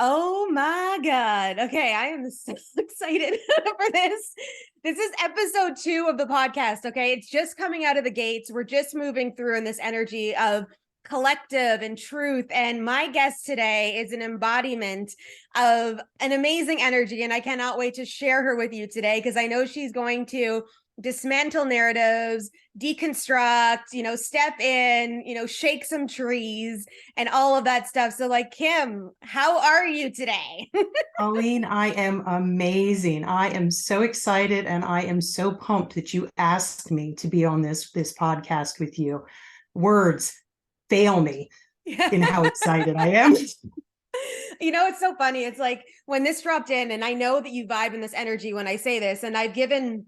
Oh my God. Okay, I am so excited for this. This is episode 2 of the podcast. Okay, it's just coming out of the gates. We're just moving through in this energy of collective and truth. And my guest today is an embodiment of an amazing energy. And I cannot wait to share her with you today because I know she's going to dismantle narratives, deconstruct, step in, shake some trees and all of that stuff. So, like, Kim, how are you today? Colleen, I am amazing. I am so excited and I am so pumped that you asked me to be on this podcast with you. Words fail me in how excited I am. It's so funny. It's like when this dropped in, and I know that you vibe in this energy when I say this, and I've given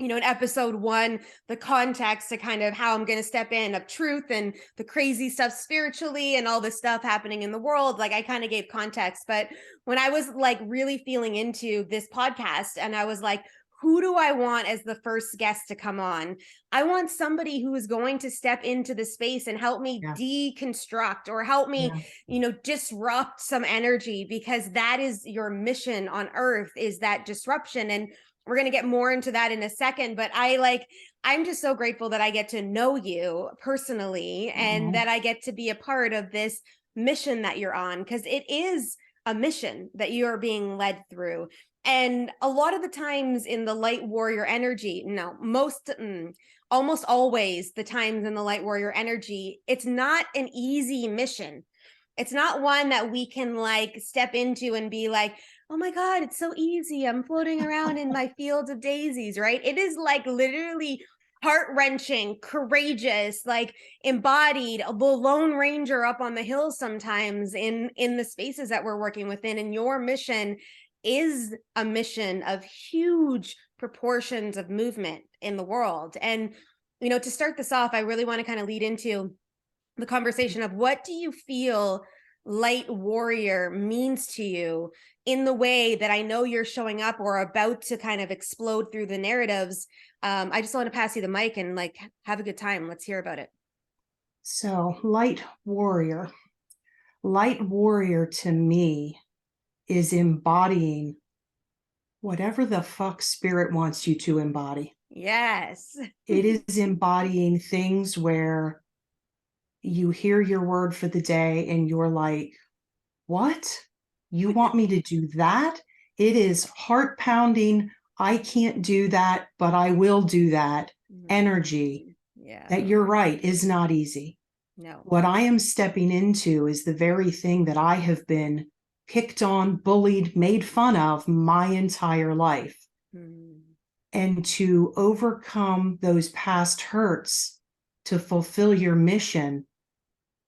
in episode 1, the context to kind of how I'm going to step in of truth and the crazy stuff spiritually and all this stuff happening in the world. Like, I kind of gave context, but when I was like really feeling into this podcast and I was like, who do I want as the first guest to come on? I want somebody who is going to step into the space and help me deconstruct or help me, disrupt some energy, because that is your mission on earth, is that disruption. And we're going to get more into that in a second, but I'm just so grateful that I get to know you personally and that I get to be a part of this mission that you're on, because it is a mission that you are being led through. And a lot of the times in the light warrior energy, no, almost always the times in the light warrior energy, it's not an easy mission. It's not one that we can like step into and be like, oh my God, it's so easy. I'm floating around in my fields of daisies, right? It is like literally heart-wrenching, courageous, like embodied, the lone ranger up on the hill sometimes in the spaces that we're working within. And your mission is a mission of huge proportions of movement in the world. And, to start this off, I really want to kind of lead into the conversation of what do you feel light warrior means to you in the way that I know you're showing up or about to kind of explode through the narratives. I just want to pass you the mic and like have a good time. Let's hear about it. So, light warrior to me is embodying whatever the fuck spirit wants you to embody. Yes. It is embodying things where you hear your word for the day and you're like, what? You want me to do that? It is heart pounding. I can't do that, but I will do that. Energy. Yeah. That you're right is not easy. No. What I am stepping into is the very thing that I have been picked on, bullied, made fun of my entire life. And to overcome those past hurts to fulfill your mission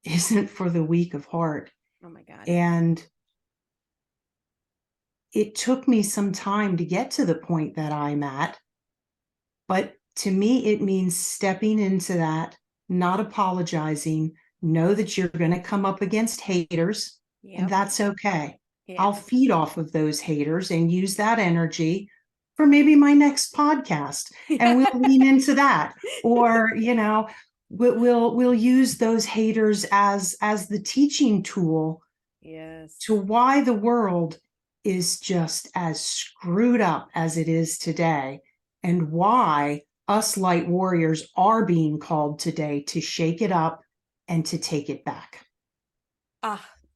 isn't for the weak of heart. Oh my God. And it took me some time to get to the point that I'm at. But to me, it means stepping into that, not apologizing, know that you're going to come up against haters, and that's okay. I'll feed off of those haters and use that energy for maybe my next podcast. And we'll lean into that. Or, we'll use those haters as the teaching tool to why the world is just as screwed up as it is today, and why us light warriors are being called today to shake it up and to take it back.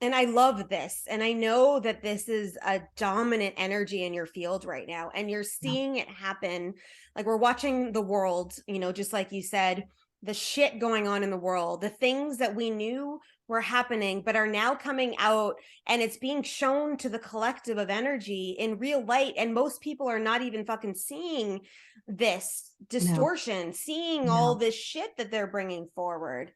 And I love this. And I know that this is a dominant energy in your field right now. And you're seeing it happen. Like, we're watching the world, just like you said, the shit going on in the world, the things that we knew were happening, but are now coming out, and it's being shown to the collective of energy in real light. And most people are not even fucking seeing this distortion, seeing all this shit that they're bringing forward.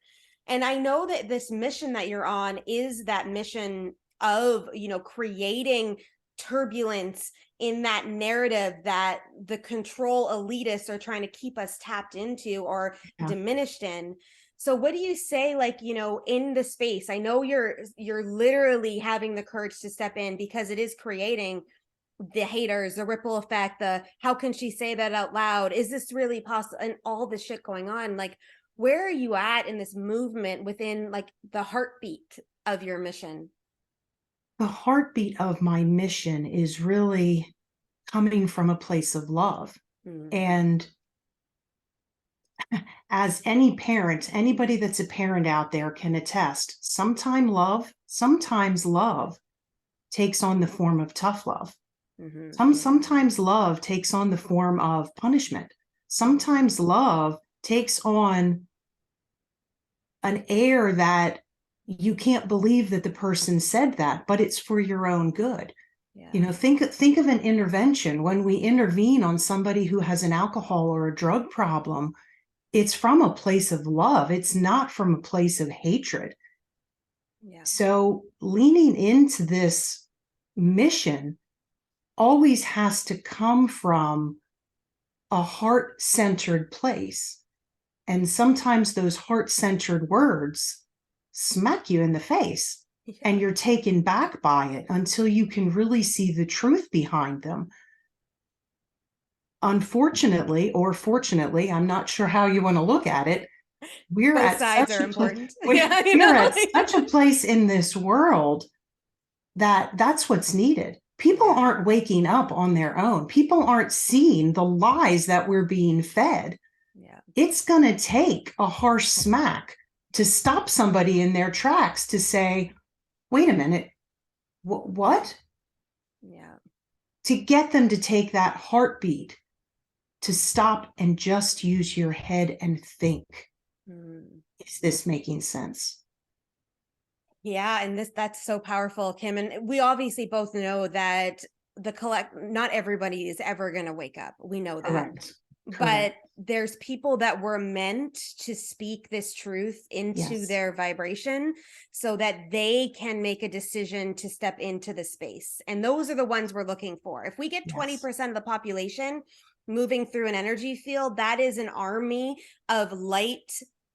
And I know that this mission that you're on is that mission of, creating turbulence in that narrative that the control elitists are trying to keep us tapped into or diminished in. So what do you say, like, in the space? I know you're literally having the courage to step in, because it is creating the haters, the ripple effect, the how can she say that out loud? Is this really possible? And all the shit going on. Like, where are you at in this movement within like the heartbeat of your mission? the heartbeat of my mission is really coming from a place of love. Mm. And as any parent, anybody that's a parent out there can attest, sometimes love takes on the form of tough love. Sometimes love takes on the form of punishment. Sometimes love takes on an air that you can't believe that the person said that, but it's for your own good. Yeah. You know, think of an intervention. When we intervene on somebody who has an alcohol or a drug problem, it's from a place of love. It's not from a place of hatred. Yeah. So leaning into this mission always has to come from a heart-centered place. And sometimes those heart-centered words smack you in the face, and you're taken back by it until you can really see the truth behind them. Unfortunately, or fortunately, I'm not sure how you want to look at it, we're Both at sides such are a place, important. we're Yeah, you know? at such a place in this world that that's what's needed. People aren't waking up on their own. People aren't seeing the lies that we're being fed. Yeah. It's going to take a harsh smack to stop somebody in their tracks to say, wait a minute, what? Yeah. To get them to take that heartbeat, to stop and just use your head and think. Is this making sense? Yeah, and that's so powerful, Kim. And we obviously both know that not everybody is ever going to wake up. We know that. Correct. But there's people that were meant to speak this truth into their vibration so that they can make a decision to step into the space. And those are the ones we're looking for. If we get 20% of the population moving through an energy field, that is an army of light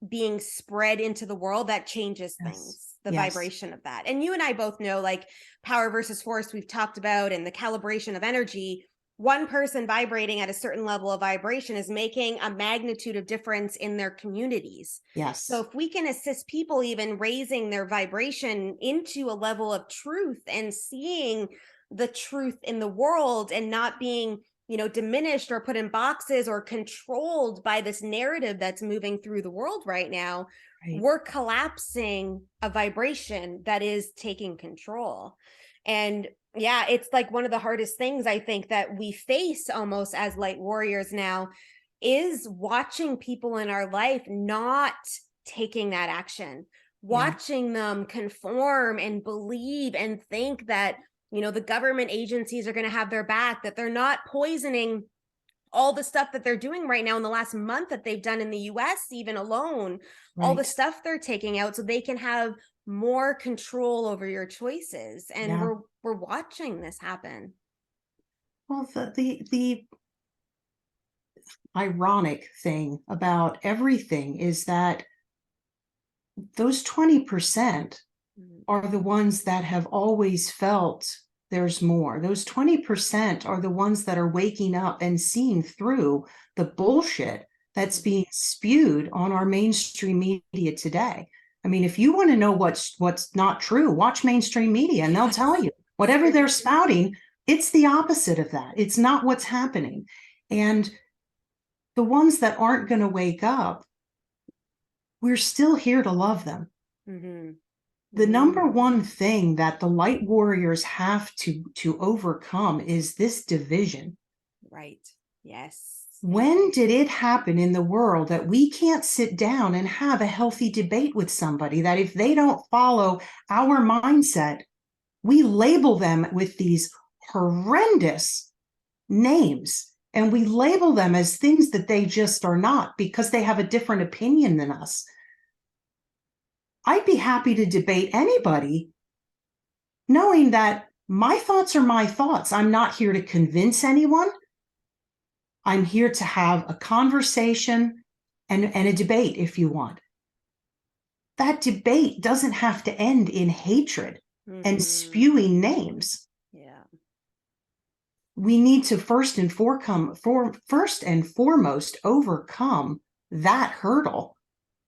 being spread into the world that changes things, the vibration of that. And you and I both know, like, power versus force, we've talked about, and the calibration of energy. One person vibrating at a certain level of vibration is making a magnitude of difference in their communities. So if we can assist people even raising their vibration into a level of truth and seeing the truth in the world and not being, you know, diminished or put in boxes or controlled by this narrative that's moving through the world right now, we're collapsing a vibration that is taking control. And yeah, it's like one of the hardest things I think that we face almost as light warriors now is watching people in our life not taking that action, watching them conform and believe and think that, you know, the government agencies are going to have their back, that they're not poisoning all the stuff that they're doing right now in the last month that they've done in the US, even alone, all the stuff they're taking out so they can have more control over your choices. And we're watching this happen. Well, the ironic thing about everything is that those 20% are the ones that have always felt there's more. Those 20% are the ones that are waking up and seeing through the bullshit that's being spewed on our mainstream media today. I mean, if you want to know what's not true, watch mainstream media and they'll tell you whatever they're spouting, it's the opposite of that. It's not what's happening. And the ones that aren't going to wake up, we're still here to love them. The number one thing that the light warriors have to overcome is this division. Right. Yes. When did it happen in the world that we can't sit down and have a healthy debate with somebody, that if they don't follow our mindset, we label them with these horrendous names and we label them as things that they just are not because they have a different opinion than us? I'd be happy to debate anybody, knowing that my thoughts are my thoughts. I'm not here to convince anyone. I'm here to have a conversation and a debate if you want. That debate doesn't have to end in hatred and spewing names. We need to first and foremost overcome that hurdle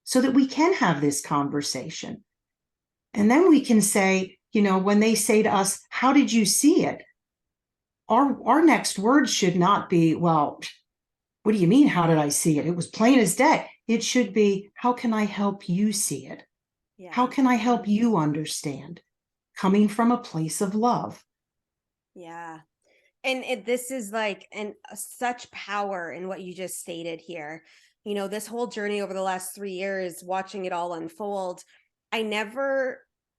so that we can have this conversation. And then we can say, when they say to us, how did you see it? Our next words should not be, well, what do you mean, how did I see it? It was plain as day. It should be, how can I help you see it? How Yeah. can I help you understand? Coming from a place of love. Yeah. And this is like such power in what you just stated here. This whole journey over the last 3 years, watching it all unfold,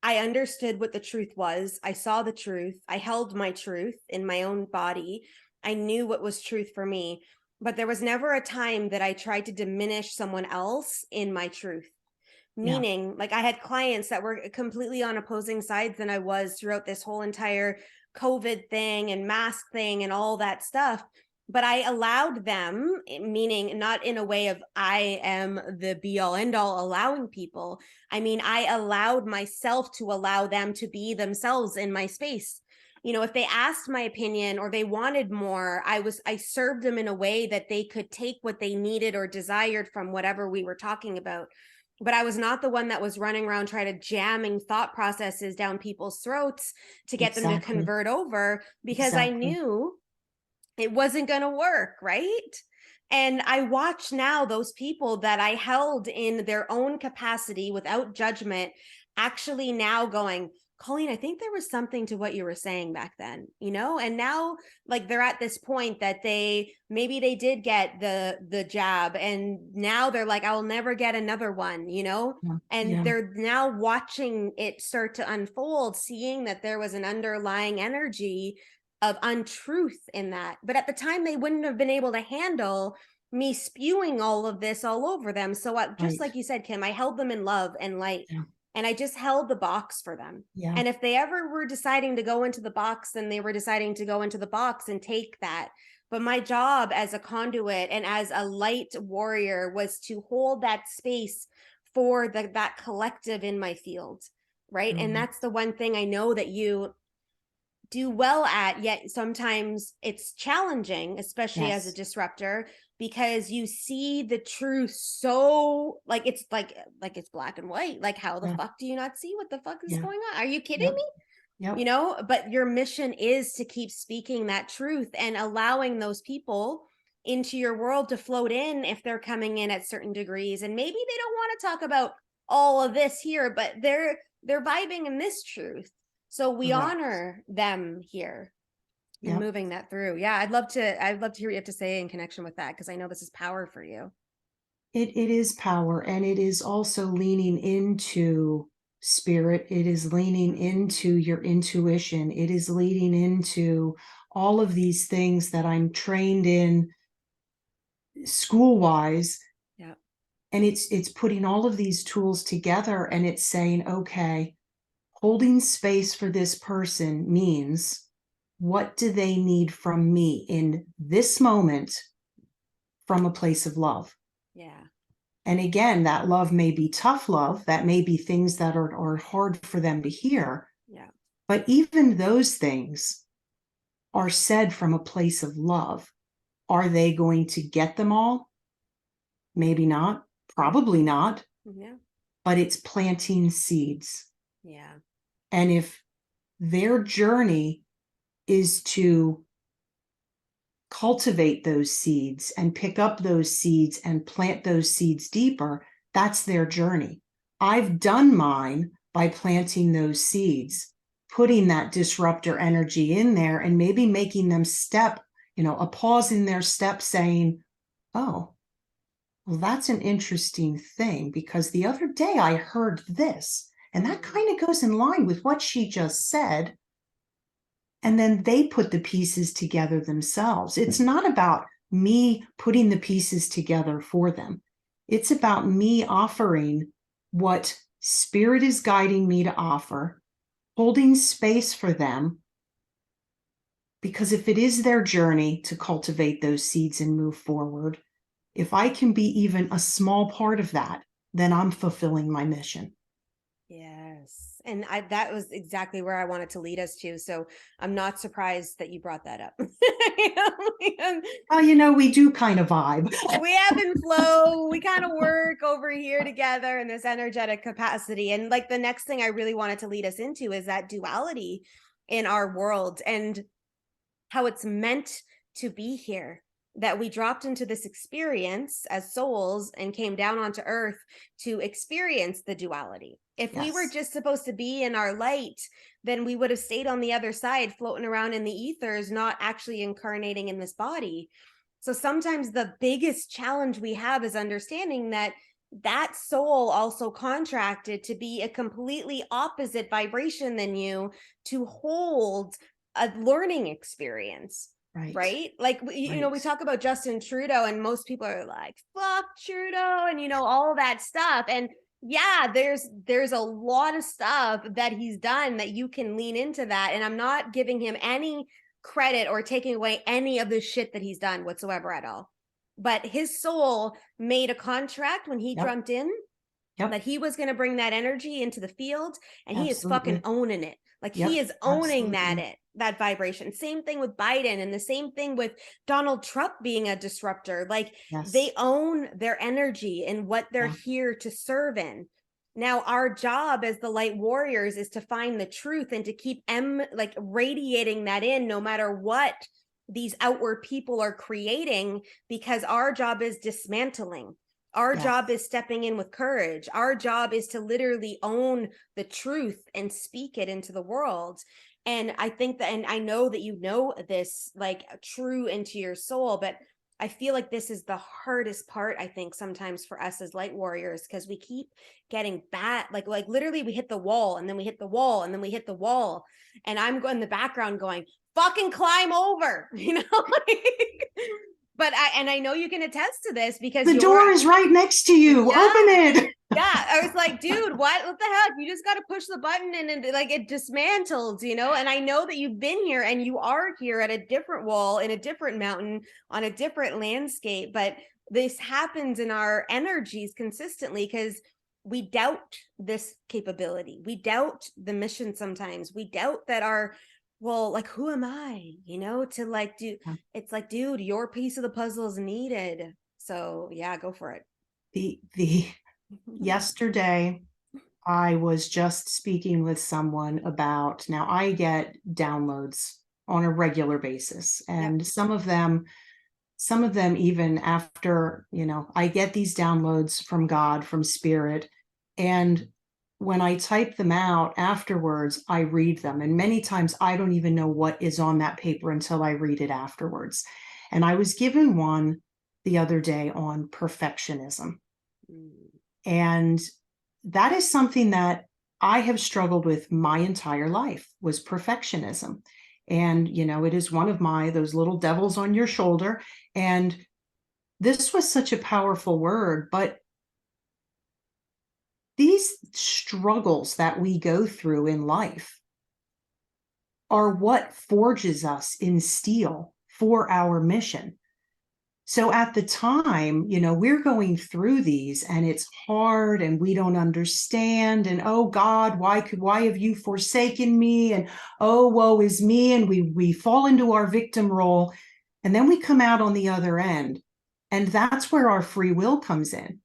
I understood what the truth was. I saw the truth. I held my truth in my own body. I knew what was truth for me, but there was never a time that I tried to diminish someone else in my truth. Yeah. Meaning, like, I had clients that were completely on opposing sides than I was throughout this whole entire COVID thing and mask thing and all that stuff. But I allowed them, meaning not in a way of I am the be all end all allowing people. I mean, I allowed myself to allow them to be themselves in my space. If they asked my opinion or they wanted more, I served them in a way that they could take what they needed or desired from whatever we were talking about. But I was not the one that was running around trying to jamming thought processes down people's throats to get them to Exactly. convert over, because I Exactly. knew it wasn't going to work, right? And I watch now those people that I held in their own capacity without judgment actually now going, Colleen, I think there was something to what you were saying back then, and now, like, they're at this point that maybe they did get the jab, and now they're like, I'll never get another one, Yeah. and Yeah. they're now watching it start to unfold, seeing that there was an underlying energy of untruth in that. But at the time, they wouldn't have been able to handle me spewing all of this all over them. So just Right. like you said, Kim, I held them in love and light, Yeah. and I just held the box for them. Yeah. And if they ever were deciding to go into the box, then they were deciding to go into the box and take that. But my job as a conduit and as a light warrior was to hold that space for that collective in my field. Right. And Totally. that's the one thing I know that you do well at, yet sometimes it's challenging, especially as a Yes. disruptor, because you see the truth so like it's black and white. Like, how the Yeah. fuck do you not see what the fuck is Yeah. going on? Are you kidding Yep. me? Yep. But your mission is to keep speaking that truth and allowing those people into your world to float in if they're coming in at certain degrees, and maybe they don't want to talk about all of this here, but they're vibing in this truth, so we Correct. honor them here and Yep. moving that through. Yeah, I'd love to hear what you have to say in connection with that, because I know this is power for you. It is power, and it is also leaning into spirit. It is leaning into your intuition. It is leading into all of these things that I'm trained in school wise. Yeah. And it's putting all of these tools together, and it's saying, okay, holding space for this person means, what do they need from me in this moment from a place of love? Yeah. And again, that love may be tough love. That may be things that are hard for them to hear. Yeah. But even those things are said from a place of love. Are they going to get them all? Maybe not. Probably not. Yeah. But it's planting seeds. Yeah. And if their journey is to cultivate those seeds and pick up those seeds and plant those seeds deeper, that's their journey. I've done mine by planting those seeds, putting that disruptor energy in there, and maybe making them step, a pause in their step, saying, oh, well, that's an interesting thing, because the other day I heard this, and that kind of goes in line with what she just said. And then they put the pieces together themselves. It's not about me putting the pieces together for them. It's about me offering what spirit is guiding me to offer, holding space for them. Because if it is their journey to cultivate those seeds and move forward, if I can be even a small part of that, then I'm fulfilling my mission. Yes. And that was exactly where I wanted to lead us to. So I'm not surprised that you brought that up. Well, we do kind of vibe. We ebb and flow. We kind of work over here together in this energetic capacity. And like the next thing I really wanted to lead us into is that duality in our world and how it's meant to be here, that we dropped into this experience as souls and came down onto earth to experience the duality. If we were just supposed to be in our light, then we would have stayed on the other side, floating around in the ethers, not actually incarnating in this body. So sometimes the biggest challenge we have is understanding that that soul also contracted to be a completely opposite vibration than you, to hold a learning experience. Right? Like, we talk about Justin Trudeau and most people are like, fuck Trudeau and, all that stuff. And yeah, there's a lot of stuff that he's done that you can lean into that. And I'm not giving him any credit or taking away any of the shit that he's done whatsoever at all. But his soul made a contract when he jumped in that he was going to bring that energy into the field, and he is fucking owning it. Like he is owning that vibration. Same thing with Biden, and the same thing with Donald Trump being a disruptor. Like they own their energy and what they're here to serve in. Now, our job as the light warriors is to find the truth and to keep radiating that in, no matter what these outward people are creating, because our job is dismantling. Our job is stepping in with courage. Our job is to literally own the truth and speak it into the world. And I think that, and I know that you know this like true into your soul, but I feel like this is the hardest part, I think, sometimes for us as light warriors, because we keep getting bad. Like literally we hit the wall and then we hit the wall and then we hit the wall. And I'm going in the background going, fucking climb over, But I know you can attest to this because the door is right next to you. Open it. Yeah, I was like, dude, what the heck? You just got to push the button and it dismantles, And I know that you've been here and you are here at a different wall, in a different mountain, on a different landscape. But this happens in our energies consistently because we doubt this capability. We doubt the mission sometimes. We doubt that who am I, to do, it's like, dude, your piece of the puzzle is needed. So yeah, go for it. Yesterday, I was just speaking with someone about, now I get downloads on a regular basis, and some of them even after, I get these downloads from God, from spirit, and when I type them out afterwards, I read them. And many times I don't even know what is on that paper until I read it afterwards. And I was given one the other day on perfectionism. And that is something that I have struggled with my entire life, was perfectionism. And, it is one of those little devils on your shoulder. And this was such a powerful word, but these struggles that we go through in life are what forges us in steel for our mission. So at the time, we're going through these and it's hard and we don't understand. And, oh God, why have you forsaken me? And, oh, woe is me. And we fall into our victim role. And then we come out on the other end. And that's where our free will comes in.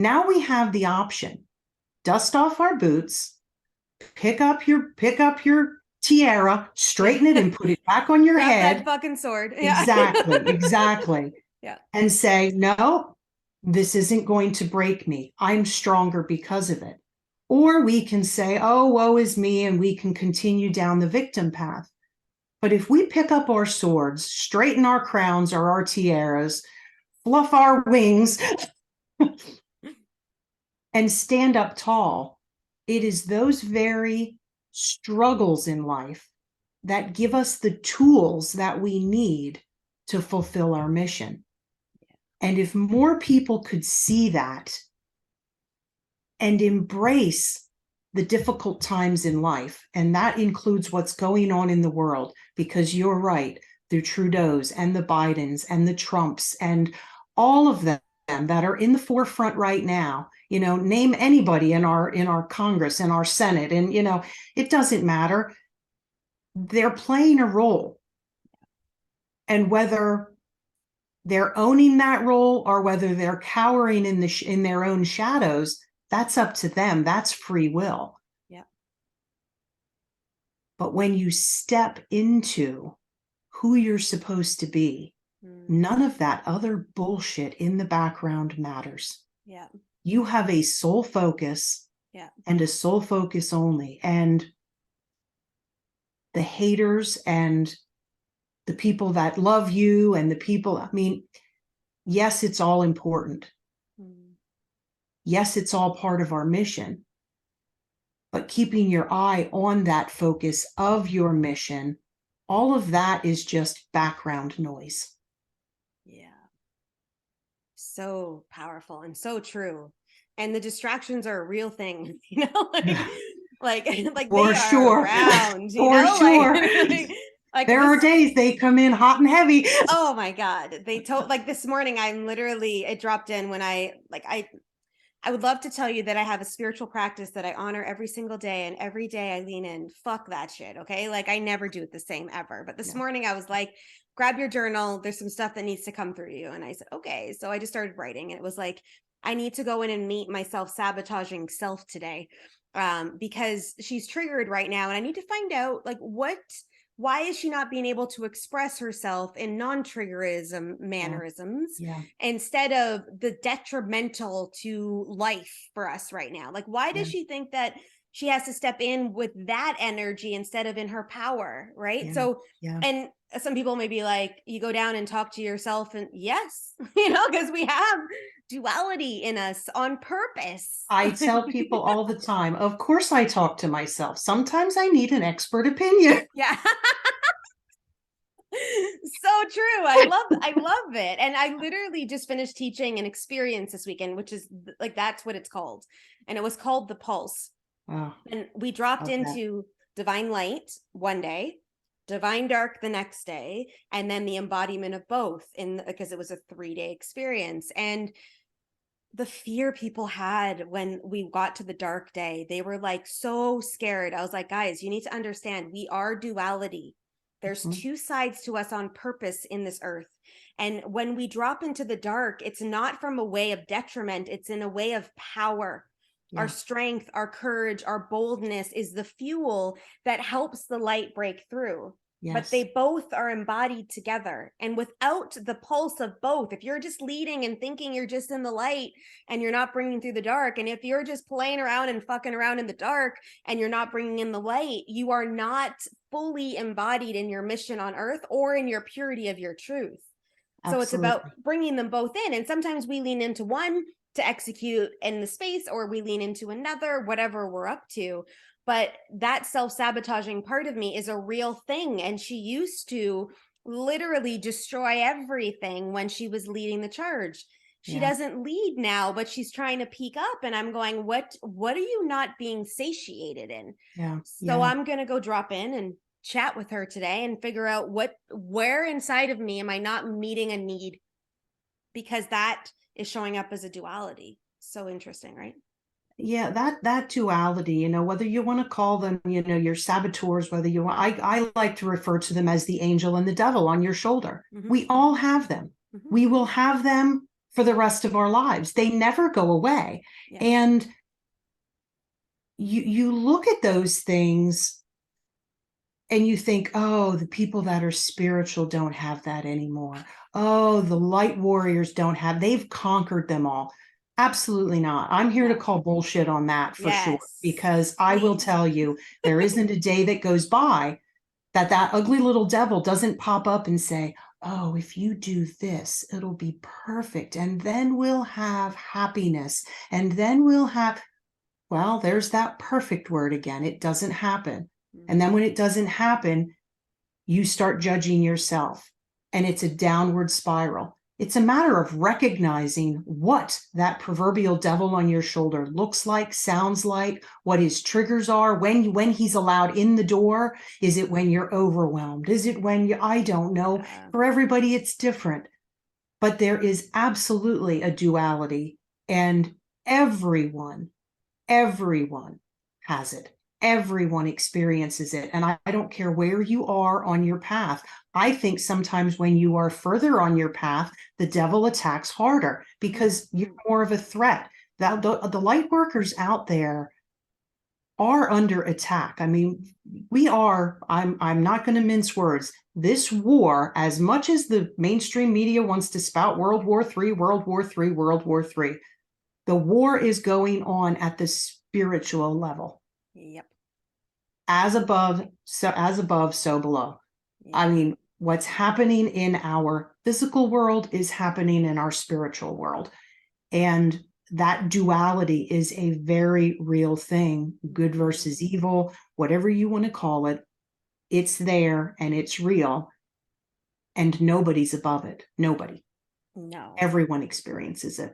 Now we have the option. Dust off our boots, pick up your tiara, straighten it and put it back on your head. That fucking sword. Yeah. Exactly. Yeah. And say, no, this isn't going to break me. I'm stronger because of it. Or we can say, oh, woe is me, and we can continue down the victim path. But if we pick up our swords, straighten our crowns or our tiaras, fluff our wings, and stand up tall, it is those very struggles in life that give us the tools that we need to fulfill our mission. And if more people could see that and embrace the difficult times in life, and that includes what's going on in the world, because you're right, the Trudeaus and the Bidens and the Trumps and all of them, them that are in the forefront right now, name anybody in our Congress, in our Senate, and it doesn't matter. They're playing a role. And whether they're owning that role or whether they're cowering in their own shadows, that's up to them. That's free will. Yeah. But when you step into who you're supposed to be, none of that other bullshit in the background matters. Yeah. You have a sole focus. Yeah. And a sole focus only. And the haters and the people that love you and the people, I mean, yes, it's all important. Yes, it's all part of our mission. But keeping your eye on that focus of your mission, all of that is just background noise. Yeah. So powerful and so true. And the distractions are a real thing, like For they are sure. around, For sure. Like there are days they come in hot and heavy. Oh my God. They told, like this morning, it dropped in when I would love to tell you that I have a spiritual practice that I honor every single day, and every day I lean in. Fuck that shit. Okay. Like I never do it the same ever. But this morning I was like, grab your journal. There's some stuff that needs to come through you. And I said, okay. So I just started writing, and it was like, I need to go in and meet my self-sabotaging self today. Because she's triggered right now, and I need to find out like why is she not being able to express herself in non-triggerism mannerisms instead of the detrimental to life for us right now? Like, why does she think that she has to step in with that energy instead of in her power? Right. So, and some people may be like, you go down and talk to yourself, and yes, because we have duality in us on purpose. I tell people all the time, of course I talk to myself. Sometimes I need an expert opinion. Yeah. So true. I love it. And I literally just finished teaching an experience this weekend, which is like, that's what it's called. And it was called the Pulse. Oh, and we dropped into divine light one day, divine dark the next day, and then the embodiment of both because it was a 3-day experience. And the fear people had when we got to the dark day, they were like so scared. I was like, guys, you need to understand, we are duality. There's two sides to us on purpose in this earth. And when we drop into the dark, it's not from a way of detriment. It's in a way of power. Our strength, our courage, our boldness is the fuel that helps the light break through. But they both are embodied together. And without the pulse of both, if you're just leading and thinking you're just in the light and you're not bringing through the dark, and if you're just playing around and fucking around in the dark and you're not bringing in the light, you are not fully embodied in your mission on earth or in your purity of your truth. Absolutely. So it's about bringing them both in. And sometimes we lean into one to execute in the space, or we lean into another, whatever we're up to. But that self-sabotaging part of me is a real thing. And she used to literally destroy everything when she was leading the charge. She doesn't lead now, but she's trying to peak up. And I'm going, what are you not being satiated in? So I'm going to go drop in and chat with her today and figure out where inside of me am I not meeting a need? Because that is showing up as a duality. So interesting, right? Yeah, that duality, whether you want to call them, your saboteurs, whether you want, I like to refer to them as the angel and the devil on your shoulder. We all have them. We will have them for the rest of our lives. They never go away. And you look at those things and you think, oh, the people that are spiritual don't have that anymore. Oh, the light warriors they've conquered them all. Absolutely not. I'm here to call bullshit on that for sure, because I will tell you, there isn't a day that goes by that ugly little devil doesn't pop up and say, oh, if you do this, it'll be perfect. And then we'll have happiness. And then we'll have, well, there's that perfect word again. It doesn't happen. And then when it doesn't happen, you start judging yourself, and it's a downward spiral. It's a matter of recognizing what that proverbial devil on your shoulder looks like, sounds like, what his triggers are, when he's allowed in the door. Is it when you're overwhelmed? Is it when I don't know. For everybody, it's different. but there is absolutely a duality, and everyone everyone has it. Everyone experiences it. And I don't care where you are on your path. I think sometimes when you are further on your path, the devil attacks harder because you're more of a threat. The light workers out there are under attack. I mean, we are, I'm not going to mince words. This war, as much as the mainstream media wants to spout World War III, World War III, World War III, the war is going on at the spiritual level. Yep. As above, so below. Yep. I mean, what's happening in our physical world is happening in our spiritual world. And that duality is a very real thing, good versus evil, whatever you want to call it. It's there and it's real. And nobody's above it. Nobody. No. Everyone experiences it.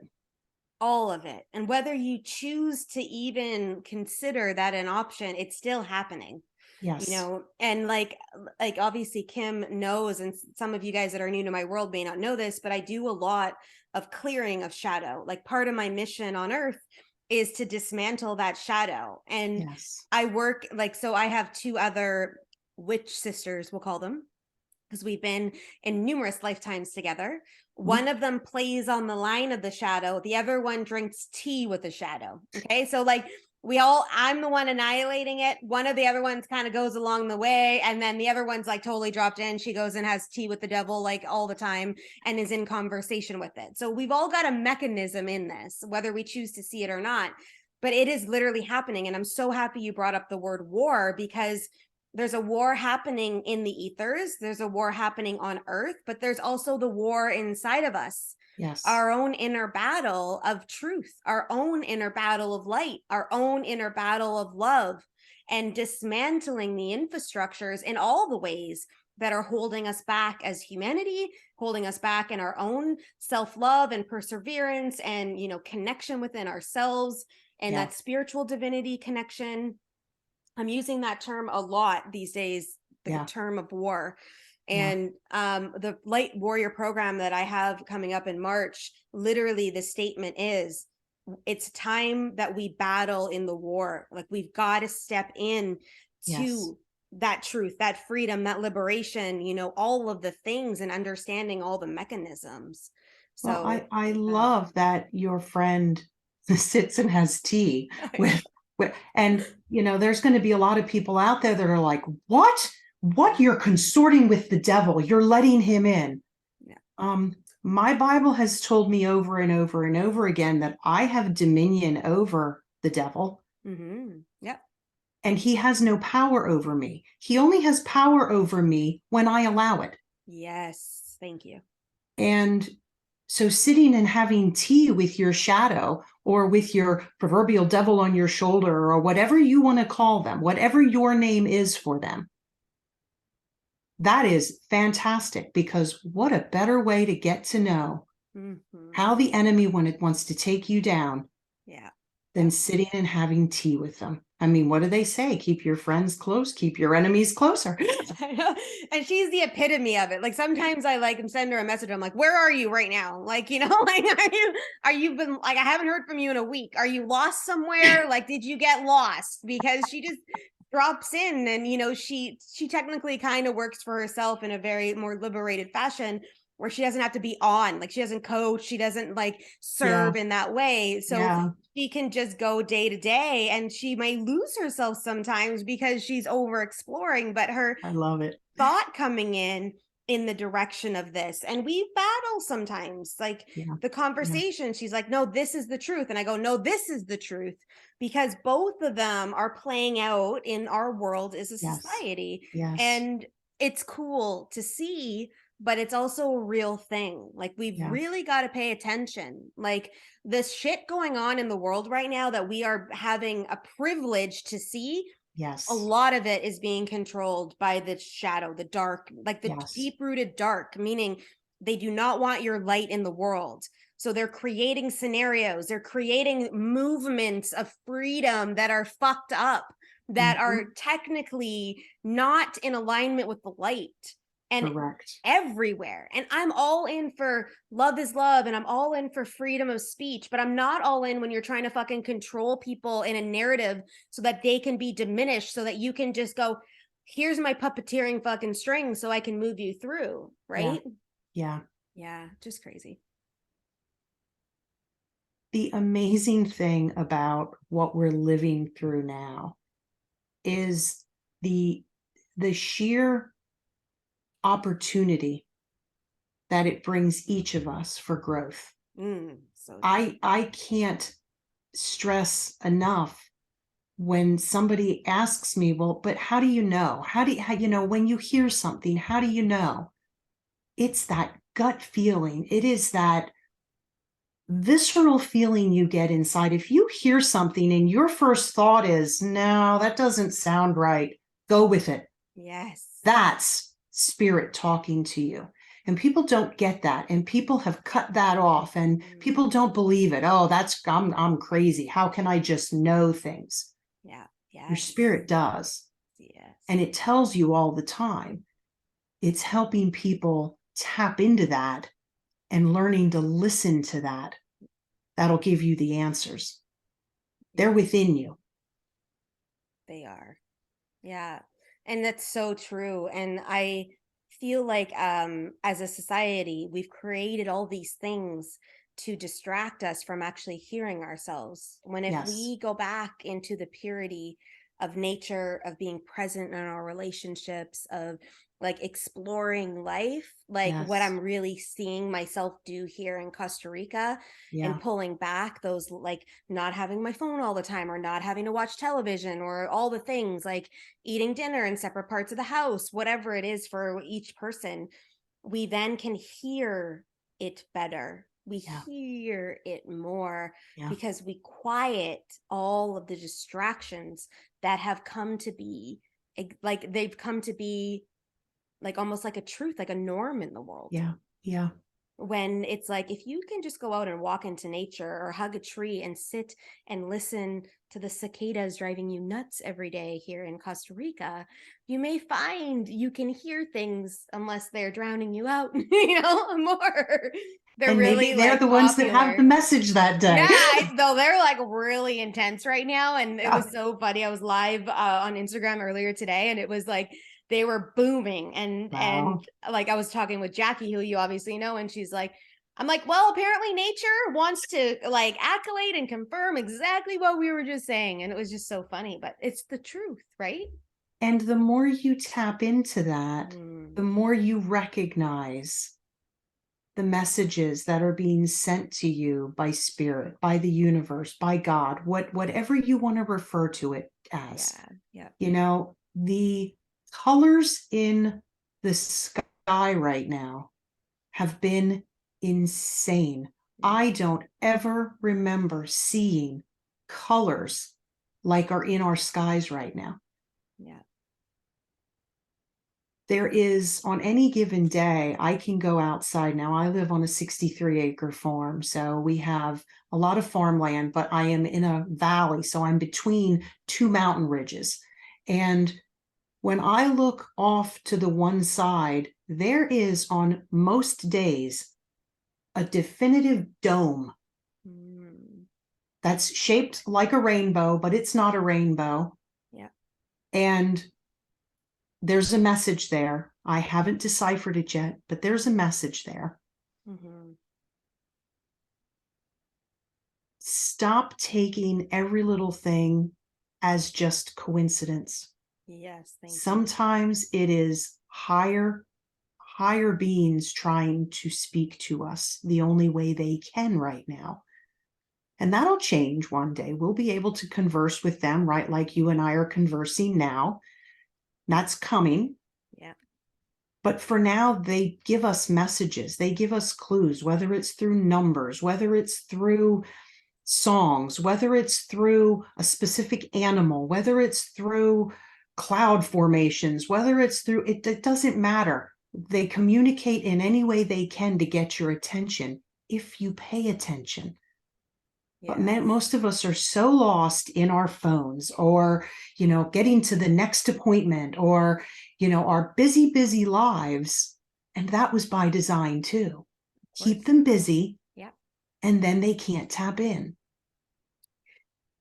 All of it. And whether you choose to even consider that an option, it's still happening. Yes. You know, and like obviously Kim knows, and some of you guys that are new to my world may not know this, but I do a lot of clearing of shadow. Like part of my mission on earth is to dismantle that shadow. And yes. I work like, so I have two other witch sisters, we'll call them, because we've been in numerous lifetimes together. One of them plays on the line of the shadow. The other one drinks tea with the shadow. Okay. So like I'm the one annihilating it. One of the other ones kind of goes along the way. And then the other one's like totally dropped in. She goes and has tea with the devil like all the time and is in conversation with it. So we've all got a mechanism in this, whether we choose to see it or not. But it is literally happening. And I'm so happy you brought up the word war, because there's a war happening in the ethers. There's a war happening on earth, but there's also the war inside of us. Yes. Our own inner battle of truth, our own inner battle of light, our own inner battle of love, and dismantling the infrastructures in all the ways that are holding us back as humanity, holding us back in our own self-love and perseverance and, you know, connection within ourselves and that spiritual divinity connection. I'm using that term a lot these days, the term of war. And the Light Warrior program that I have coming up in March, literally the statement is, it's time that we battle in the war. Like we've got to step in to that truth, that freedom, that liberation, you know, all of the things and understanding all the mechanisms. So well, I love that your friend sits and has tea with and you know, there's going to be a lot of people out there that are like, what you're consorting with the devil, you're letting him in. My Bible has told me over and over and over again that I have dominion over the devil. And he has no power over me. He only has power over me when I allow it. Yes, thank you. And so sitting and having tea with your shadow or with your proverbial devil on your shoulder or whatever you want to call them, whatever your name is for them, that is fantastic, because what a better way to get to know how the enemy wants to take you down than sitting and having tea with them. I mean, what do they say? Keep your friends close, keep your enemies closer. I know. And she's the epitome of it. Like sometimes I like send her a message. I'm like, where are you right now? Like, you know, like, are you been like, I haven't heard from you in a week. Are you lost somewhere? Like, did you get lost? Because she just drops in and, you know, she technically kind of works for herself in a very more liberated fashion, where she doesn't have to be on, like she doesn't coach, she doesn't like serve in that way. So she can just go day to day, and she may lose herself sometimes because she's over exploring, but I love it. Thought coming in the direction of this, and we battle sometimes, like the conversation, she's like, no, this is the truth. And I go, no, this is the truth, because both of them are playing out in our world as a society. And it's cool to see, but it's also a real thing. Like we've really got to pay attention. Like this shit going on in the world right now that we are having a privilege to see. A lot of it is being controlled by the shadow, the dark, like the deep-rooted dark, meaning they do not want your light in the world. So they're creating scenarios, they're creating movements of freedom that are fucked up, that are technically not in alignment with the light. and Correct. everywhere. And I'm all in for love is love, and I'm all in for freedom of speech, but I'm not all in when you're trying to fucking control people in a narrative so that they can be diminished, so that you can just go, here's my puppeteering fucking string so I can move you through, right? Yeah. Yeah, just crazy. The amazing thing about what we're living through now is the sheer opportunity that it brings each of us for growth. So I can't stress enough when somebody asks me, well, but how do you know? You know, when you hear something, how do you know? It's that gut feeling. It is that visceral feeling you get inside. If you hear something and your first thought is, no, that doesn't sound right, go with it. yes, That's spirit talking to you. And people don't get that. And people have cut that off, and people don't believe it. Oh, I'm crazy. How can I just know things? Yeah. Your spirit does. Yes. And it tells you all the time. It's helping people tap into that and learning to listen to that. That'll give you the answers. They're within you. They are. Yeah. And that's so true. And I feel like as a society, we've created all these things to distract us from actually hearing ourselves. When if Yes. we go back into the purity of nature, of being present in our relationships, of like exploring life, like what Yes. I'm really seeing myself do here in Costa Rica, Yeah. and pulling back those, like not having my phone all the time, or not having to watch television, or all the things, like eating dinner in separate parts of the house, whatever it is for each person, we then can hear it better. We hear it more because we quiet all of the distractions that have come to be, like they've come to be like almost like a truth, like a norm in the world. Yeah. Yeah. When it's like, if you can just go out and walk into nature or hug a tree and sit and listen to the cicadas driving you nuts every day here in Costa Rica, you may find you can hear things, unless they're drowning you out, more. They're And really maybe they're like the ones that have the popular. message that day. Yeah, though they're like really intense right now. And it was Yeah. so funny. I was live on Instagram earlier today, and it was like they were booming. And Wow. like I was talking with Jackie, who you obviously know, and she's like, I'm like, well, apparently nature wants to like accolade and confirm exactly what we were just saying. And it was just so funny, but it's the truth, right? And the more you tap into that, the more you recognize the messages that are being sent to you by spirit, by the universe, by God, whatever you want to refer to it as. Yeah. You know, the colors in the sky right now have been insane. I don't ever remember seeing colors like are in our skies right now. Yeah. There is, on any given day, I can go outside. Now, I live on a 63-acre farm, so we have a lot of farmland, but I am in a valley, so I'm between two mountain ridges. And when I look off to the one side, there is, on most days, a definitive dome that's shaped like a rainbow, but it's not a rainbow. Yeah. And there's a message there. I haven't deciphered it yet, but there's a message there. Stop taking every little thing as just coincidence. Yes. Sometimes it is higher beings trying to speak to us the only way they can right now. And that'll change one day. We'll be able to converse with them, right? Like you and I are conversing now. That's coming. Yeah. But for now, they give us messages. They give us clues, whether it's through numbers, whether it's through songs, whether it's through a specific animal, whether it's through cloud formations, whether it's through, it doesn't matter. They communicate in any way they can to get your attention if you pay attention. But Yeah. most of us are so lost in our phones, or, getting to the next appointment, or, our busy, busy lives. And that was by design too. Of Keep course. them busy, Yeah. and then they can't tap in.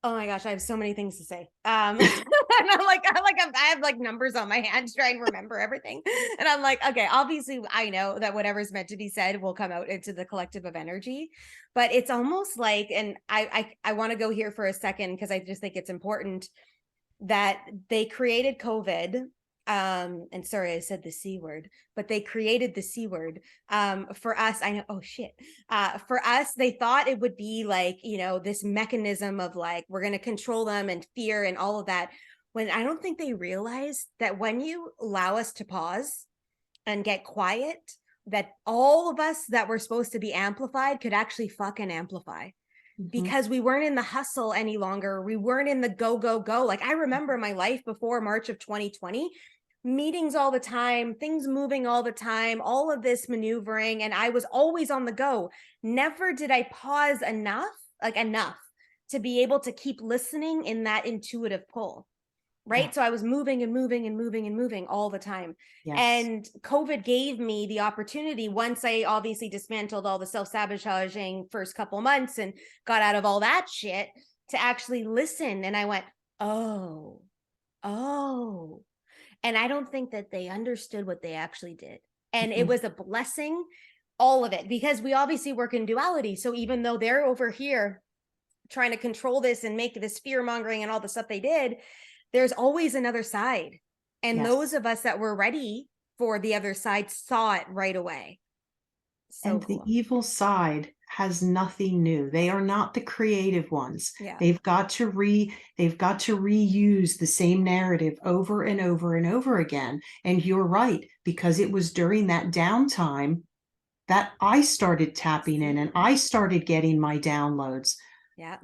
Oh my gosh, I have so many things to say. And I have like numbers on my hands trying to remember everything. And I'm like, okay, obviously I know that whatever's meant to be said will come out into the collective of energy. But it's almost like, and I want to go here for a second because I just think it's important that they created COVID. And sorry, I said the C word, but they created the C word for us. I know, oh shit. For us, they thought it would be like, this mechanism of like, we're going to control them and fear and all of that. When I don't think they realized that when you allow us to pause and get quiet, that all of us that were supposed to be amplified could actually fucking amplify because we weren't in the hustle any longer. We weren't in the go, go, go. Like I remember my life before March of 2020, meetings all the time, things moving all the time, all of this maneuvering. And I was always on the go. Never did I pause enough to be able to keep listening in that intuitive pull. Right. Yeah. So I was moving and moving and moving and moving all the time. Yes. And COVID gave me the opportunity, once I obviously dismantled all the self-sabotaging first couple months and got out of all that shit, to actually listen. And I went, oh, oh. And I don't think that they understood what they actually did. And it was a blessing, all of it, because we obviously work in duality. So even though they're over here trying to control this and make this fear mongering and all the stuff they did, there's always another side. And Yes. those of us that were ready for the other side saw it right away. So And the cool. evil side has nothing new. They are not the creative ones. Yeah. They've got to reuse the same narrative over and over and over again. And you're right, because it was during that downtime that I started tapping in and I started getting my downloads. Yeah.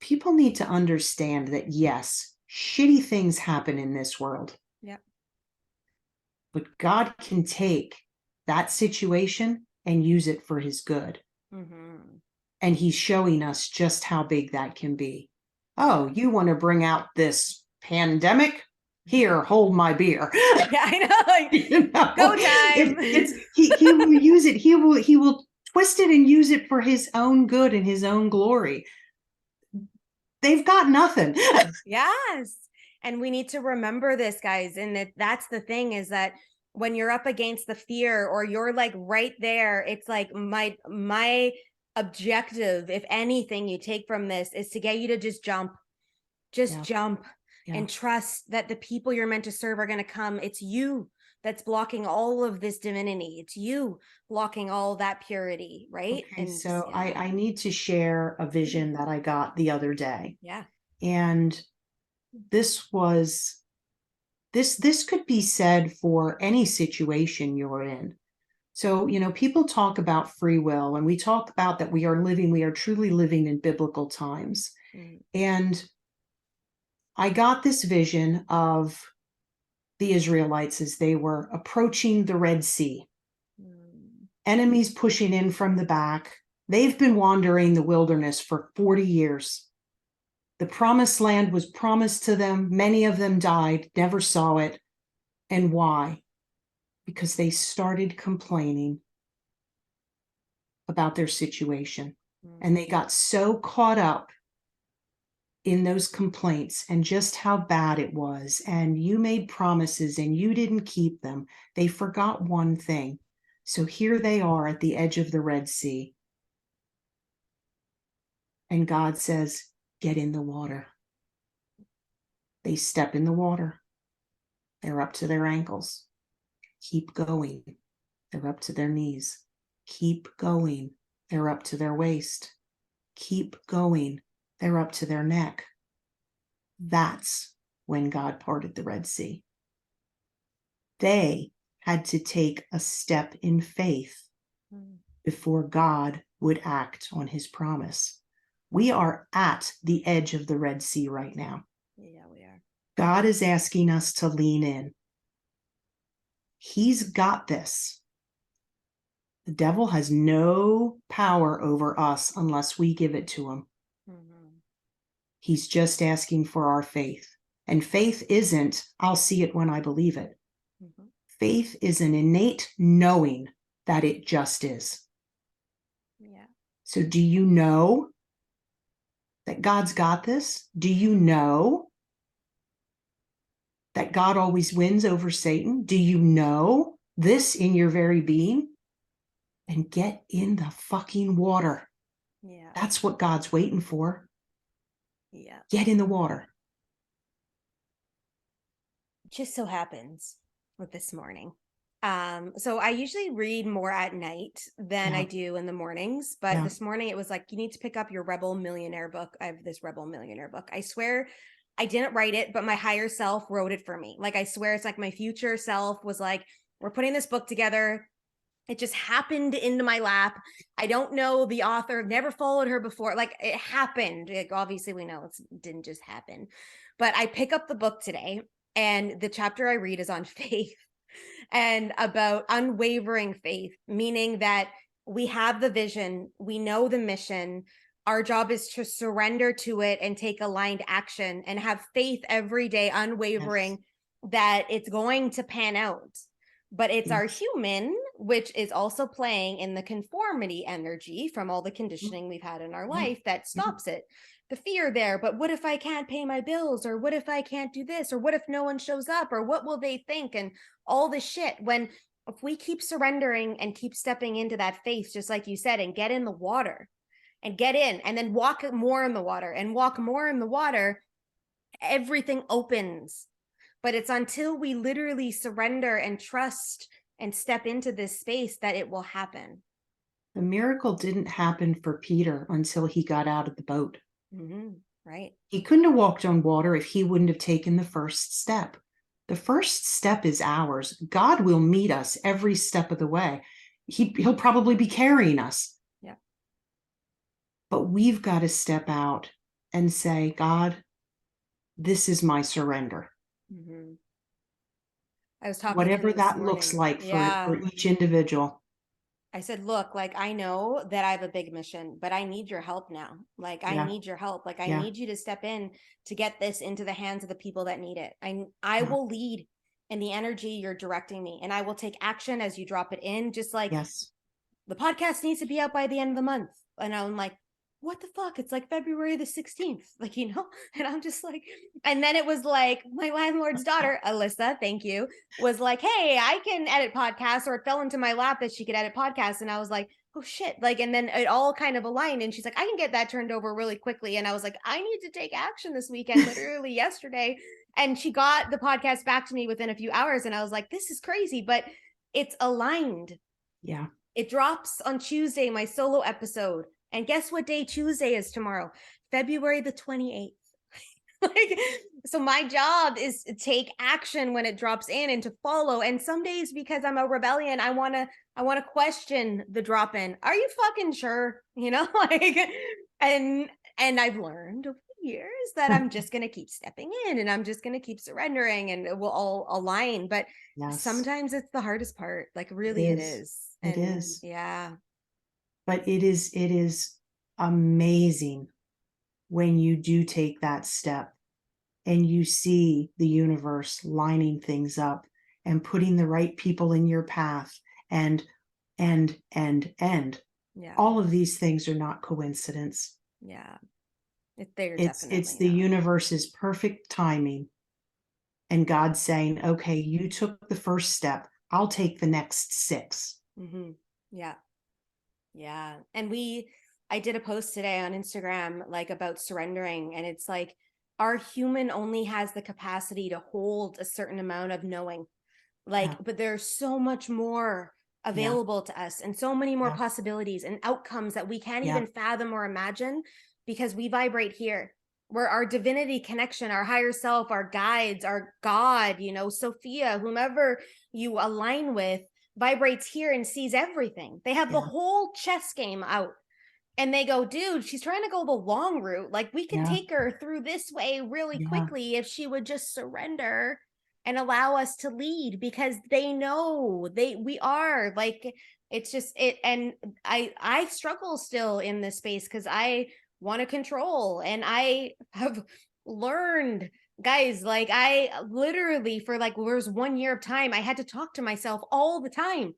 People need to understand that, yes, shitty things happen in this world. Yeah. But God can take that situation and use it for his good. Mm-hmm. And he's showing us just how big that can be. Oh, you want to bring out this pandemic? Here, hold my beer. Yeah, I know. Like, go time. He will use it. He will twist it and use it for his own good and his own glory. They've got nothing. Yes. And we need to remember this, guys. And that's the thing, is that when you're up against the fear or you're like right there, it's like my objective, if anything you take from this, is to get you to just jump. Just jump and trust that the people you're meant to serve are going to come. It's you that's blocking all of this divinity. It's you blocking all that purity, right? Okay, And so I need to share a vision that I got the other day. Yeah. And this could be said for any situation you're in. So, people talk about free will, and we talk about that we are truly living in biblical times. And I got this vision of the Israelites as they were approaching the Red Sea. Enemies pushing in from the back. They've been wandering the wilderness for 40 years. The promised land was promised to them. Many of them died, never saw it. And why? Because they started complaining about their situation. And they got so caught up in those complaints and just how bad it was. And you made promises and you didn't keep them. They forgot one thing. So here they are at the edge of the Red Sea. And God says, get in the water. They step in the water. They're up to their ankles. Keep going. They're up to their knees. Keep going. They're up to their waist. Keep going. They're up to their neck. That's when God parted the Red Sea. They had to take a step in faith before God would act on his promise. We are at the edge of the Red Sea right now. Yeah, we are. God is asking us to lean in. He's got this. The devil has no power over us unless we give it to him. Mm-hmm. He's just asking for our faith. And faith isn't, I'll see it when I believe it. Mm-hmm. Faith is an innate knowing that it just is. Yeah. So do you know that God's got this? Do you know that God always wins over Satan? Do you know this in your very being? And get in the fucking water. Yeah. That's what God's waiting for. Yeah. Get in the water. Just so happens with this morning. So I usually read more at night than I Yeah. do in the mornings, but Yeah. this morning it was like, you need to pick up your Rebel Millionaire book. I have this Rebel Millionaire book. I swear I didn't write it, but my higher self wrote it for me. Like, I swear it's like my future self was like, we're putting this book together. It just happened into my lap. I don't know the author. I've never followed her before. Like, it happened. Like, obviously we know it didn't just happen, but I pick up the book today and the chapter I read is on faith and about unwavering faith, meaning that we have the vision, we know the mission. Our job is to surrender to it and take aligned action and have faith every day, Yes. unwavering, that it's going to pan out. But it's our Yes. human, which is also playing in the conformity energy from all the Mm, conditioning we've had in our mm, life that mm. stops it. The fear there, but what if I can't pay my bills? Or what if I can't do this? Or what if no one shows up? Or what will they think? And all this shit. When if we keep surrendering and keep stepping into that faith, just like you said, and get in the water and get in and then walk more in the water and walk more in the water, everything opens. But it's until we literally surrender and trust and step into this space that it will happen. The miracle didn't happen for Peter until he got out of the boat. Mm-hmm. Right. He couldn't have walked on water if he wouldn't have taken the first step. The first step is ours. God will meet us every step of the way. He'll probably be carrying us. Yeah. But we've got to step out and say, God, this is my surrender. Mm-hmm. I was talking to Whatever him this that looks morning. like for Yeah. each individual. I said, look, like, I know that I have a big mission, but I need your help now. Like, I Yeah. need your help. Like, I Yeah. need you to step in to get this into the hands of the people that need it. I Yeah. will lead in the energy you're directing me, and I will take action as you drop it in. Just like Yes. the podcast needs to be out by the end of the month. And I'm like, what the fuck? It's like February the 16th, like, and I'm just like, and then it was like my landlord's daughter, Alyssa, thank you, was like, hey, I can edit podcasts, or it fell into my lap that she could edit podcasts. And I was like, oh shit. Like, and then it all kind of aligned. And she's like, I can get that turned over really quickly. And I was like, I need to take action this weekend, literally yesterday. And she got the podcast back to me within a few hours. And I was like, this is crazy, but it's aligned. Yeah. It drops on Tuesday, my solo episode. And guess what day Tuesday is tomorrow? February the 28th. Like, so my job is to take action when it drops in and to follow. And some days, because I'm a rebellion, I want to question the drop in. Are you fucking sure? Like, and I've learned over the years that I'm just going to keep stepping in and I'm just going to keep surrendering and it will all align. But Yes. sometimes it's the hardest part. Like, It really it is. is. It And is. yeah. But it is amazing when you do take that step and you see the universe lining things up and putting the right people in your path and and Yeah. all of these things are not coincidence. Yeah. They're It's definitely the not. universe's perfect timing and God saying, okay, you took the first step, I'll take the next 6. Mm-hmm. Yeah. Yeah. And I did a post today on Instagram, like, about surrendering. And it's like, our human only has the capacity to hold a certain amount of knowing. Yeah. Like, but there's so much more Yeah. available to us and so many more Yeah. possibilities and outcomes that we can't Yeah. even fathom or imagine, because we vibrate here where our divinity connection, our higher self, our guides, our God, Sophia, whomever you align with, vibrates here and sees everything. They have the Yeah. whole chess game out. And they go, dude, she's trying to go the long route. Like, we could Yeah. take her through this way really Yeah. quickly if she would just surrender and allow us to lead, because they know we are like, It's just it, and I struggle still in this space because I want to control, and I have learned, guys, like I literally for like there was 1 year of time I had to talk to myself all the time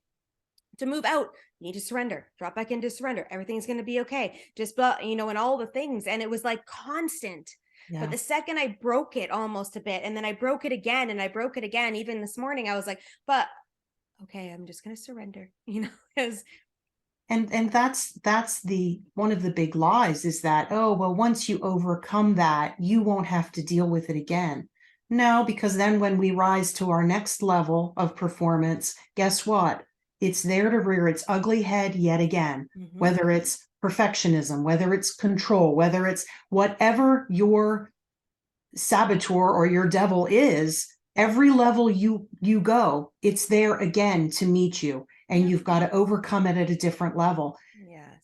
to move out. You need to surrender, drop back into surrender. Everything's going to be okay. Just, but you know, and all the things. And it was like constant. But Yeah. the second I broke it almost a bit, and then I broke it again, and I broke it again, even this morning, I was like, but okay, I'm just going to surrender, you know, because And that's the one of the big lies is that, oh, well, once you overcome that, you won't have to deal with it again. No, because then when we rise to our next level of performance, guess what? It's there to rear its ugly head yet again, whether it's perfectionism, whether it's control, whether it's whatever your saboteur or your devil is, every level you go, it's there again to meet you, and you've got to overcome it at a different level. yes.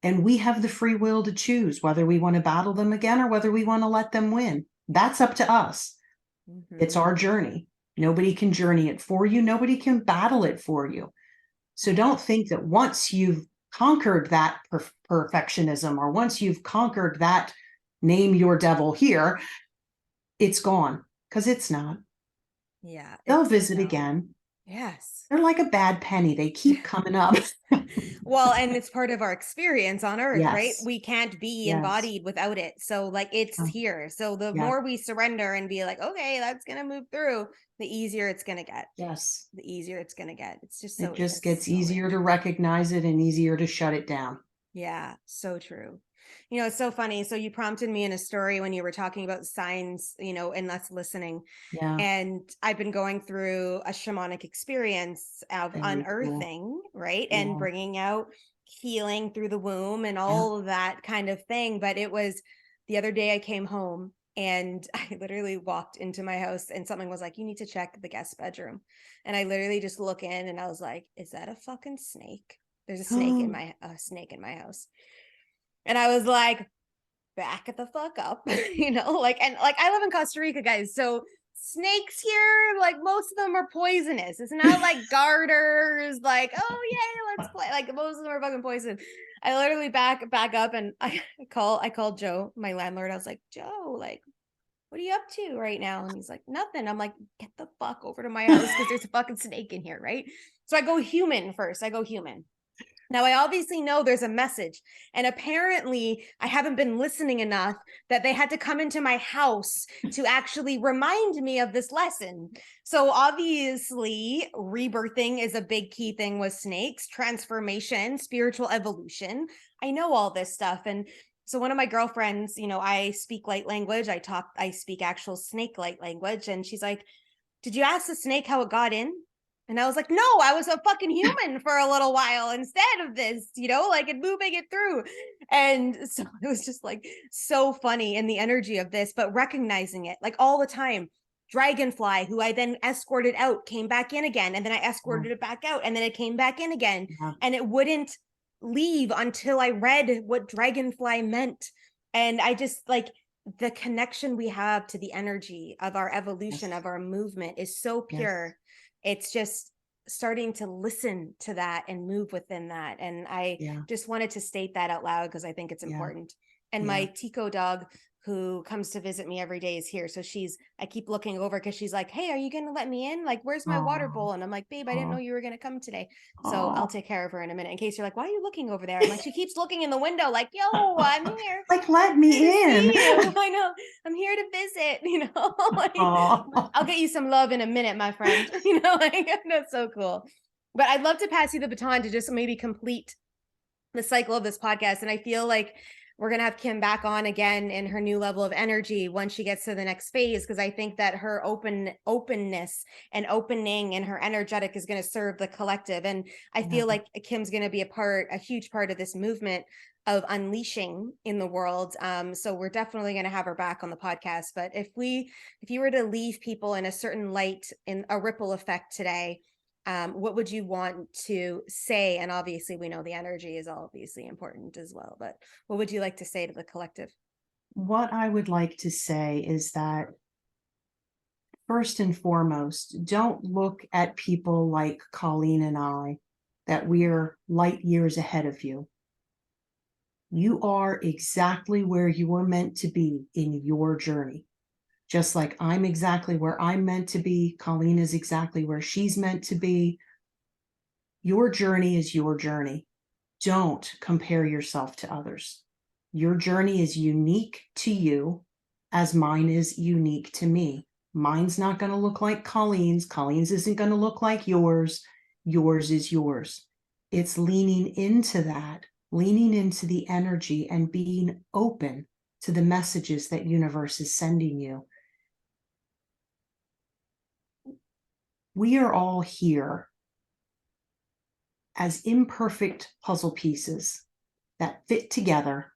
And we have the free will to choose whether we want to battle them again or whether we want to let them win. That's up to us. It's our journey. Nobody can journey it for you. Nobody can battle it for you. So don't think that once you've conquered that perfectionism, or once you've conquered that name your devil here, it's gone, because it's not. Yeah. They'll visit again. Yes. They're like a bad penny. They keep coming up. Well, and it's part of our experience on earth, right? Yes. We can't be Yes. embodied without it. So like it's Yeah. here. So the Yeah. more we surrender and be like, okay, that's going to move through, the easier it's going to get. Yes. The easier it's going to get. It's just It so, just gets it's so easier to recognize it and easier to shut it down. yeah, so true. You know, it's so funny. So you prompted me in a story when you were talking about signs, you know, and us listening. Yeah. And I've been going through a shamanic experience of Very cool. unearthing, right? And Yeah. bringing out healing through the womb and Yeah. all of that kind of thing. But it was the other day I came home and I literally walked into my house and something was like, you need to check the guest bedroom. And I literally just look in and I was like, is that a fucking snake? There's a snake in my house. And I was like, back it the fuck up, you know, like, and like I live in Costa Rica, guys. So snakes here, like most of them are poisonous. It's not like garters, like, oh yay, let's play. Like most of them are fucking poison. I literally back up and I called Joe, my landlord. I was like, Joe, like, what are you up to right now? And he's like, nothing. I'm like, get the fuck over to my house because there's a fucking snake in here, right? So I go human first. I go human. Now, I obviously know there's a message, and apparently, I haven't been listening enough that they had to come into my house to actually remind me of this lesson. So, obviously, rebirthing is a big key thing with snakes, transformation, spiritual evolution. I know all this stuff. And so, one of my girlfriends, you know, I speak light language, I speak actual snake light language. And she's like, did you ask the snake how it got in? And I was like, no, I was a fucking human for a little while instead of this, you know, like and moving it through. And so it was just like so funny in the energy of this, but recognizing it like all the time. Dragonfly, who I then escorted out, came back in again. And then I escorted it back out. And then it came back in again. Yeah. And it wouldn't leave until I read what dragonfly meant. And I just like, the connection we have to the energy of our evolution, Yes. of our movement is so Yes. pure. It's just starting to listen to that and move within that. And I Yeah. just wanted to state that out loud because I think it's Yeah. important. And Yeah. my Tico dog, who comes to visit me every day, is here. So I keep looking over because she's like, hey, are you going to let me in? Like, where's my water Aw. bowl? And I'm like, babe, I didn't know Aw. you were going to come today. So Aw. I'll take care of her in a minute in case you're like, why are you looking over there? I'm like, she keeps looking in the window like, yo, I'm here. Like, let I'm here me to in. see you. I know. I'm here to visit, you know. Like, Aw. I'll get you some love in a minute, my friend. You know, like that's so cool. But I'd love to pass you the baton to just maybe complete the cycle of this podcast. And I feel like we're going to have Kim back on again in her new level of energy once she gets to the next phase, because I think that her openness and opening and her energetic is going to serve the collective. And I feel like Kim's going to be a huge part of this movement of unleashing in the world. So we're definitely going to have her back on the podcast. But if you were to leave people in a certain light, in a ripple effect today, what would you want to say? And obviously we know the energy is obviously important as well, but what would you like to say to the collective? What I would like to say is that first and foremost, don't look at people like Colleen and I, that we're light years ahead of you. You are exactly where you were meant to be in your journey. Just like I'm exactly where I'm meant to be, Colleen is exactly where she's meant to be. Your journey is your journey. Don't compare yourself to others. Your journey is unique to you, as mine is unique to me. Mine's not going to look like Colleen's. Colleen's isn't going to look like yours. Yours is yours. It's leaning into that, leaning into the energy and being open to the messages that universe is sending you. We are all here as imperfect puzzle pieces that fit together.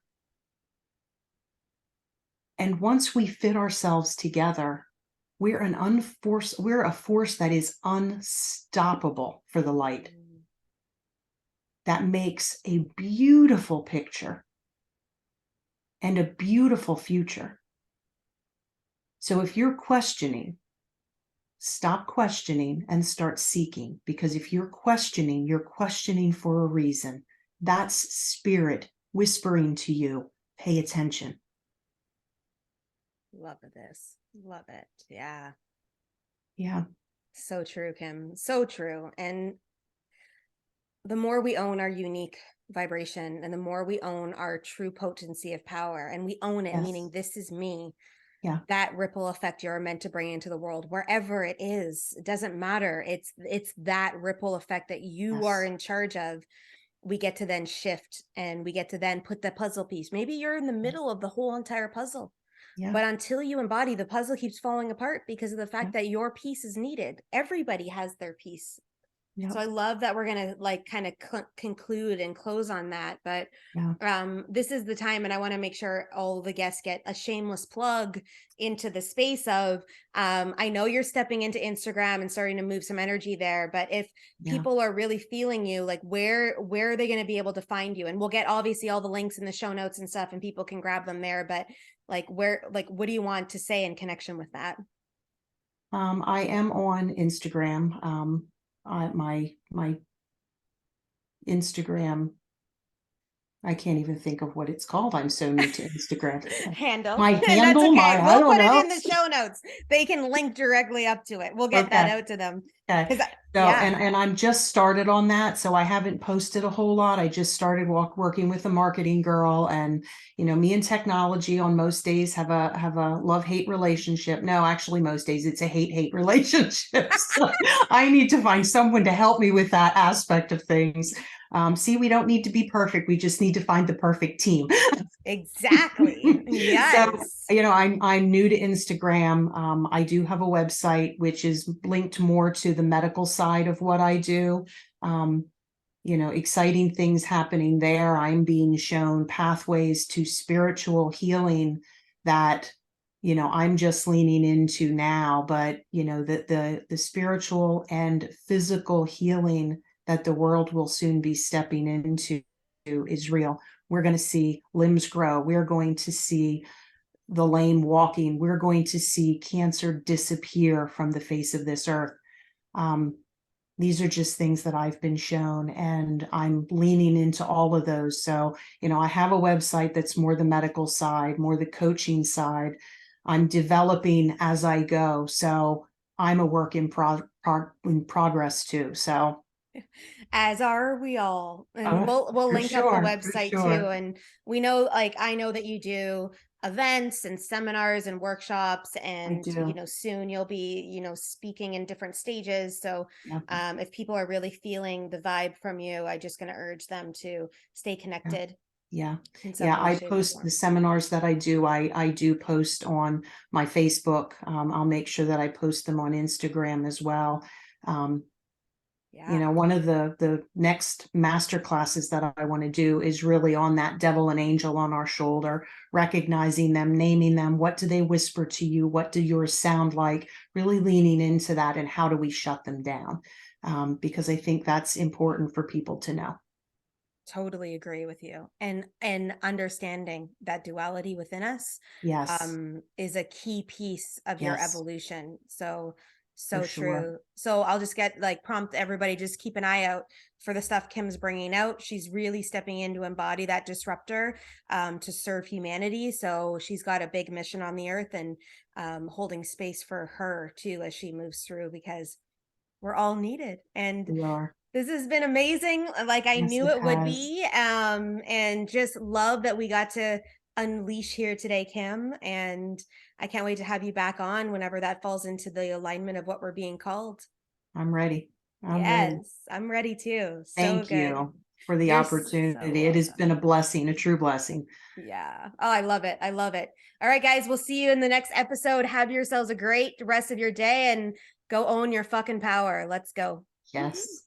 And once we fit ourselves together, we're a force that is unstoppable for the light. That makes a beautiful picture and a beautiful future. So if you're questioning, stop questioning and start seeking, because if you're questioning for a reason. That's spirit whispering to you, pay attention. Love this. Love it. Yeah. Yeah. So true, Kim. So true. And the more we own our unique vibration and the more we own our true potency of power, and we own it, Yes. meaning this is me. Yeah. That ripple effect you're meant to bring into the world, wherever it is, it doesn't matter. It's that ripple effect that you Yes. are in charge of. We get to then shift, and we get to then put the puzzle piece. Maybe you're in the middle of the whole entire puzzle. Yeah. But until you embody, the puzzle keeps falling apart because of the fact that your piece is needed. Everybody has their piece. Yeah. So I love that we're going to like kind of conclude and close on that. But this is the time, and I want to make sure all the guests get a shameless plug into the space of, I know you're stepping into Instagram and starting to move some energy there, but if people are really feeling you, like where are they going to be able to find you? And we'll get obviously all the links in the show notes and stuff, and people can grab them there. But like what do you want to say in connection with that? I am on Instagram. My Instagram, I can't even think of what it's called. I'm so new to Instagram. Handle. My And that's handle, okay. I We'll don't put it know. in the show notes. They can link directly up to it. We'll get that out to them. Okay. So, and I'm just started on that, so I haven't posted a whole lot. I just started working with a marketing girl, and me and technology on most days have a love-hate relationship. No, actually, most days it's a hate-hate relationship. So I need to find someone to help me with that aspect of things. See, we don't need to be perfect. We just need to find the perfect team. Exactly. Yes. So, I'm new to Instagram. I do have a website, which is linked more to the medical side of what I do. Exciting things happening there. I'm being shown pathways to spiritual healing that, I'm just leaning into now, but, the spiritual and physical healing that the world will soon be stepping into is real. We're going to see limbs grow. We're going to see the lame walking. We're going to see cancer disappear from the face of this earth. These are just things that I've been shown, and I'm leaning into all of those. So, I have a website that's more the medical side, more the coaching side. I'm developing as I go. So I'm a work in progress too. So as are we all, and we'll link up the website too. And we know, like, I know that you do events and seminars and workshops, and soon you'll be speaking in different stages. So if people are really feeling the vibe from you, I'm just going to urge them to stay connected. I post the seminars that I do. I do post on my Facebook. I'll make sure that I post them on Instagram as well. One of the next master classes that I want to do is really on that devil and angel on our shoulder, recognizing them, naming them. What do they whisper to you? What do yours sound like? Really leaning into that, and how do we shut them down? Because I think that's important for people to know. Totally agree with you. And understanding that duality within us Yes. is a key piece of your Yes, evolution. So for so sure. true. So I'll just get like prompt everybody, just keep an eye out for the stuff Kim's bringing out. She's really stepping in to embody that disruptor to serve humanity. So she's got a big mission on the earth, and holding space for her too as she moves through, because we're all needed. And We are. this has been amazing, like I Yes, knew it it would has. be. And just love that we got to unleash here today, Kim. And I can't wait to have you back on whenever that falls into the alignment of what we're being called. I'm ready. I'm ready. Yes, I'm ready too. So Thank good. you for the You're so opportunity. It has been a welcome. blessing, a true blessing. Yeah. Oh, I love it. I love it. All right, guys, we'll see you in the next episode. Have yourselves a great rest of your day and go own your fucking power. Let's go. Yes.